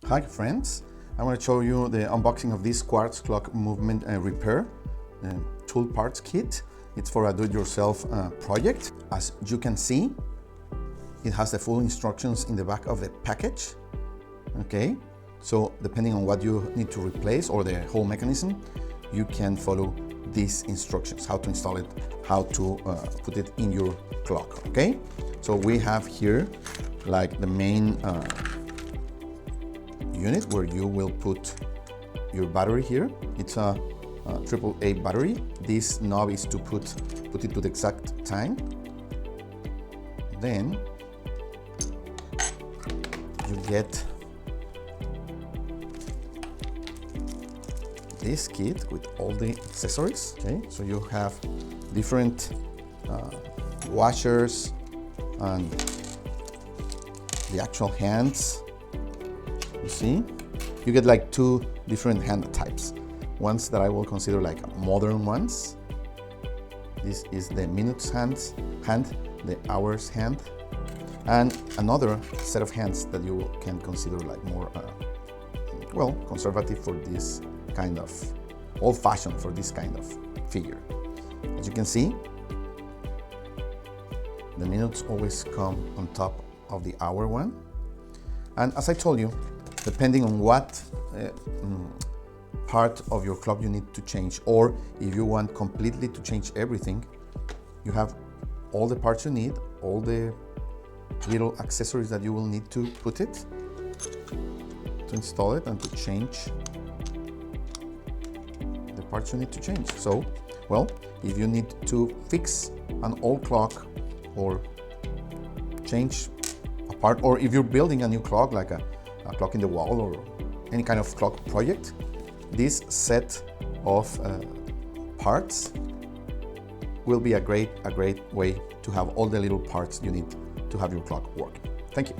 Hi friends, I want to show you the unboxing of this Quartz clock movement and repair tool parts kit. It's for a do-it-yourself project. As you can see, it has the full instructions in the back of the package. Okay, so depending on what you need to replace or the whole mechanism, you can follow these instructions, how to install it, how to put it in your clock. Okay, so we have here like the main unit where you will put your battery here. It's a AAA battery. This knob is to put it to the exact time. Then you get this kit with all the accessories. Okay, so you have different washers and the actual hands. You see, you get like two different hand types. Ones that I will consider like modern ones. This is the minutes hand, the hours hand, and another set of hands that you can consider like more, well, conservative for this kind of, old-fashioned for this kind of figure. As you can see, the minutes always come on top of the hour one. And as I told you, depending on what part of your clock you need to change, or if you want completely to change everything, you have all the parts you need, all the little accessories that you will need to put it, to install it and to change the parts you need to change. So, well, if you need to fix an old clock or change a part, or if you're building a new clock, like a clock in the wall or any kind of clock project, this set of parts will be a great way to have all the little parts you need to have your clock working. Thank you.